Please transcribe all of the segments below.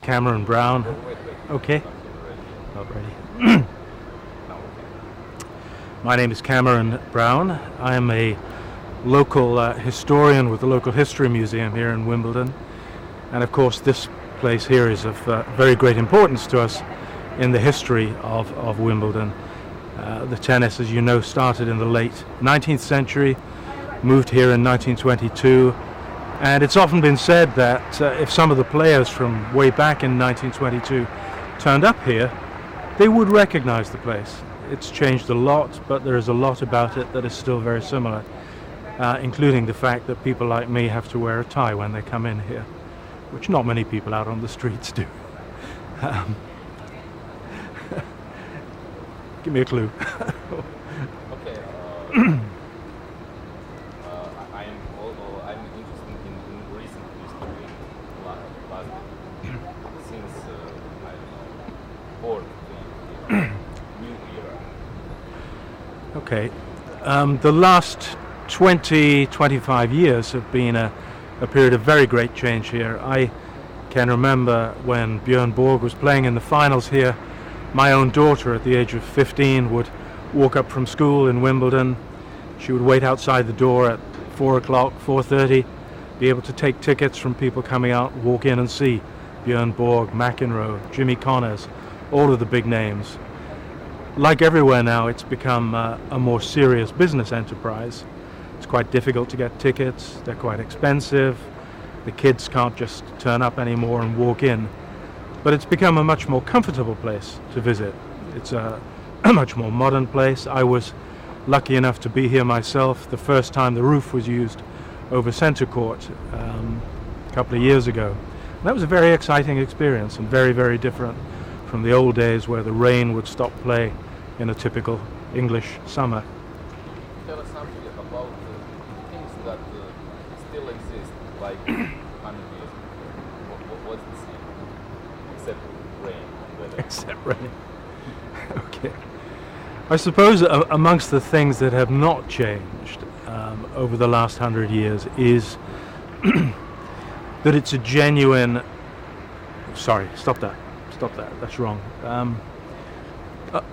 Cameron Brown. Okay. Not ready. My name is Cameron Brown. I am a local historian with the local history museum here in Wimbledon. And of course this place here is of very great importance to us in the history of Wimbledon. The tennis, as you know, started in the late 19th century, moved here in 1922. And it's often been said that if some of the players from way back in 1922 turned up here, they would recognize the place. It's changed a lot, but there is a lot about it that is still very similar, including the fact that people like me have to wear a tie when they come in here, which not many people out on the streets do. Give me a clue. Okay. I'm interested in recent history, last since I don't know, fourth new era. Okay. The last 20-25 years have been a period of very great change here. I can remember when Björn Borg was playing in the finals here. My own daughter at the age of 15 would walk up from school in Wimbledon. She would wait outside the door at 4 o'clock, 4:30, be able to take tickets from people coming out, walk in and see Björn Borg, McEnroe, Jimmy Connors, all of the big names. Like everywhere now, it's become a more serious business enterprise. It's quite difficult to get tickets, they're quite expensive, the kids can't just turn up anymore and walk in. But it's become a much more comfortable place to visit. It's a much more modern place. I was lucky enough to be here myself the first time the roof was used over Centre Court a couple of years ago. And that was a very exciting experience and very, very different from the old days where the rain would stop play in a typical English summer. Tell us something about things that still exist, like 100 years ago. What's the same? Except rain and weather. Except rain. Okay. I suppose amongst the things that have not changed over the last 100 years is that it's a genuine... Sorry, stop that, that's wrong.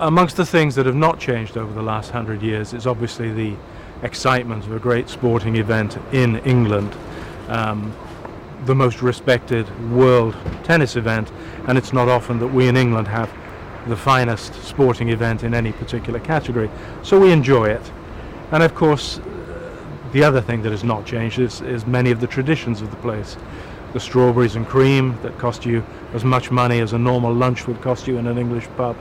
Amongst the things that have not changed over the last 100 years is obviously the excitement of a great sporting event in England. The most respected world tennis event, and it's not often that we in England have the finest sporting event in any particular category, so we enjoy it. And of course the other thing that has not changed is many of the traditions of the place. The strawberries and cream that cost you as much money as a normal lunch would cost you in an English pub,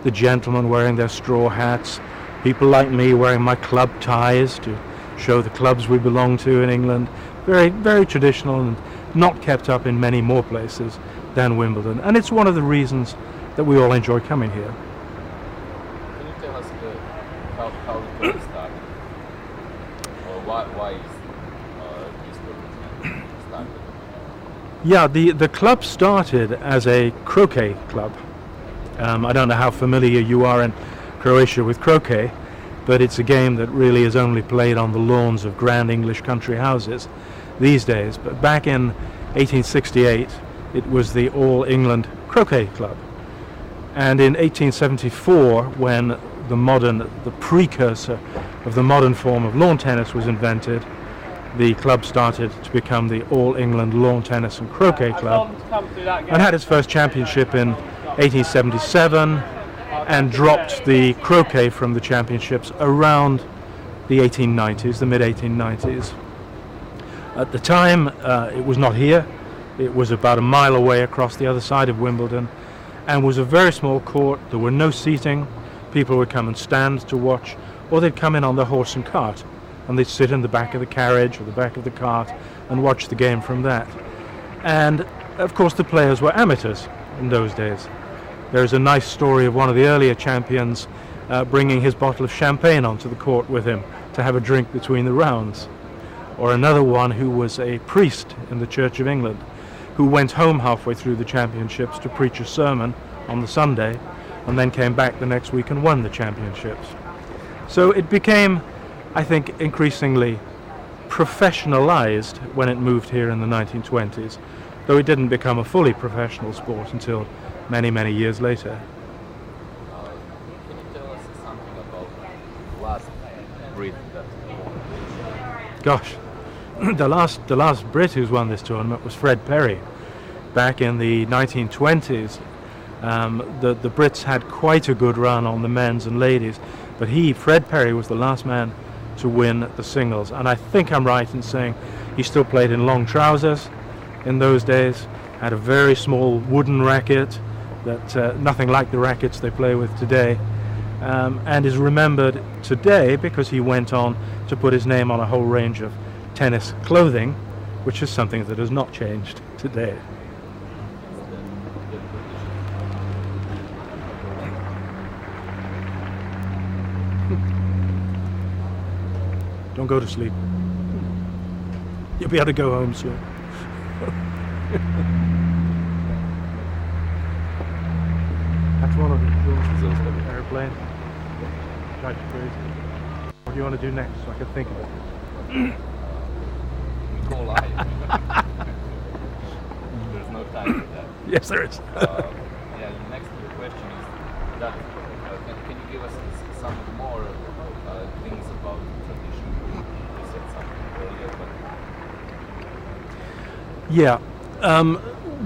the gentlemen wearing their straw hats, people like me wearing my club ties to show the clubs we belong to in England. Very, very traditional and not kept up in many more places than Wimbledon. And it's one of the reasons that we all enjoy coming here. Can you tell us how it all started? Or why is this tournament started? Yeah, the club started as a croquet club. I don't know how familiar you are in Croatia with croquet, but it's a game that really is only played on the lawns of grand English country houses these days. But back in 1868, it was the All England Croquet Club. And in 1874, when the precursor of the modern form of lawn tennis was invented, the club started to become the All England Lawn Tennis and Croquet Club, and had its first championship in 1877, and dropped the croquet from the championships around the 1890s, the mid-1890s. At the time, it was not here. It was about a mile away across the other side of Wimbledon, and was a very small court. There were no seating. People would come and stand to watch, or they'd come in on their horse and cart, and they'd sit in the back of the carriage or the back of the cart and watch the game from that. And of course the players were amateurs in those days. There's a nice story of one of the earlier champions bringing his bottle of champagne onto the court with him to have a drink between the rounds. Or another one who was a priest in the Church of England, who went home halfway through the championships to preach a sermon on the Sunday, and then came back the next week and won the championships. So it became, I think, increasingly professionalized when it moved here in the 1920s. though it didn't become a fully professional sport until many, many years later. Can you tell us something about last Brit that won? Gosh, the last Brit who's won this tournament was Fred Perry. Back in the 1920s, the Brits had quite a good run on the men's and ladies, but Fred Perry, was the last man to win the singles. And I think I'm right in saying he still played in long trousers in those days, had a very small wooden racket, that nothing like the rackets they play with today, and is remembered today because he went on to put his name on a whole range of tennis clothing, which is something that has not changed today. Don't go to sleep. You'll be able to go home soon. That's one of the airplane. Drive you crazy. What do you want to do next so I can think of it? Go live. There's no time for that. Yes, there is. Yeah, the next question is that can you give us some more things about tradition? You said something earlier, but Yeah.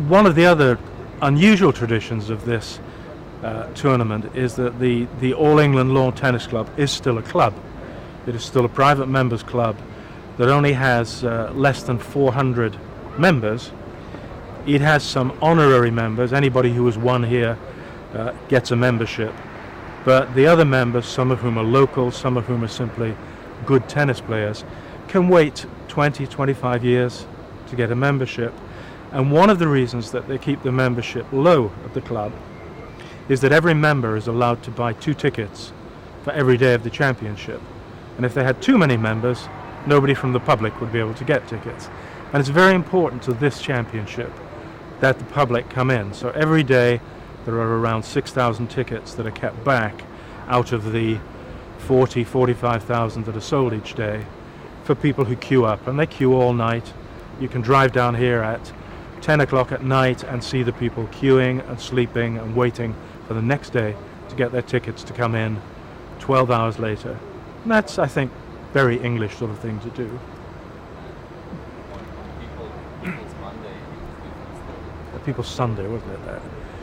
One of the other unusual traditions of this tournament is that the All England Lawn Tennis Club is still a club. It is still a private members club that only has less than 400 members. It has some honorary members. Anybody who has won here gets a membership. But the other members, some of whom are local, some of whom are simply good tennis players, can wait 20, 25 years to get a membership. And one of the reasons that they keep the membership low at the club is that every member is allowed to buy 2 tickets for every day of the championship. And if they had too many members, nobody from the public would be able to get tickets. And it's very important to this championship that the public come in. So every day there are around 6,000 tickets that are kept back out of the 40, 45,000 that are sold each day for people who queue up. And they queue all night. You can drive down here at 10 o'clock at night and see the people queuing and sleeping and waiting for the next day to get their tickets to come in 12 hours later. And that's, I think, very English sort of thing to do. People's Monday People's Sunday, wasn't it? That?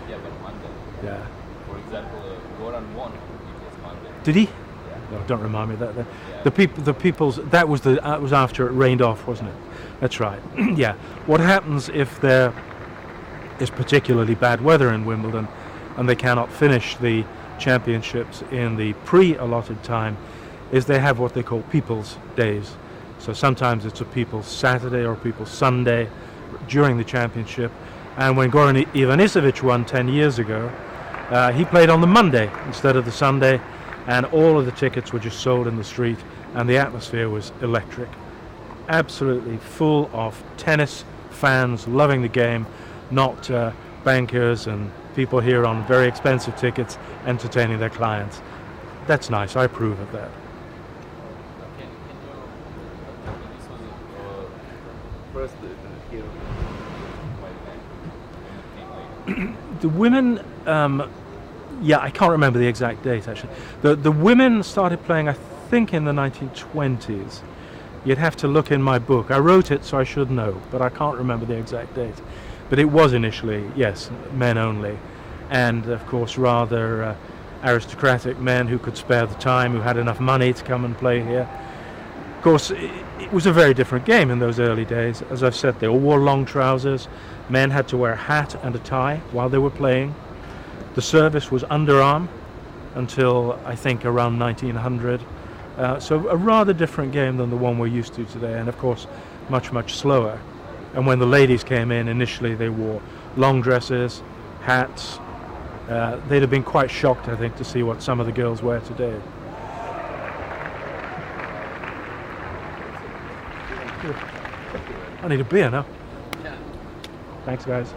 Yeah, but Monday. Yeah. For example, Goran won People's Monday. Did he? Yeah. No, don't remind me of that. Yeah. The people's. That was was after it rained off, wasn't it? That's right. Yeah. What happens if there is particularly bad weather in Wimbledon, and they cannot finish the championships in the pre-allotted time, is they have what they call People's Days. So sometimes it's a People's Saturday or a People's Sunday during the championship. And when Goran Ivanisevic won 10 years ago, he played on the Monday instead of the Sunday, and all of the tickets were just sold in the street, and the atmosphere was electric. Absolutely full of tennis fans loving the game, not bankers and people here on very expensive tickets entertaining their clients. That's nice. I approve of that. Can you, this was first here by the The women, yeah, I can't remember the exact date actually. The women started playing, I think, in the 1920s. You'd have to look in my book. I wrote it, so I should know, but I can't remember the exact date. But it was initially, yes, men only, and of course rather aristocratic men who could spare the time, who had enough money to come and play here. Of course, it was a very different game in those early days. As I've said, they all wore long trousers. Men had to wear a hat and a tie while they were playing. The service was underarm until, I think, around 1900. So a rather different game than the one we're used to today, and of course much, much slower. And when the ladies came in, initially they wore long dresses, hats. They'd have been quite shocked, I think, to see what some of the girls wear today. I need a beer now. Yeah. Thanks, guys.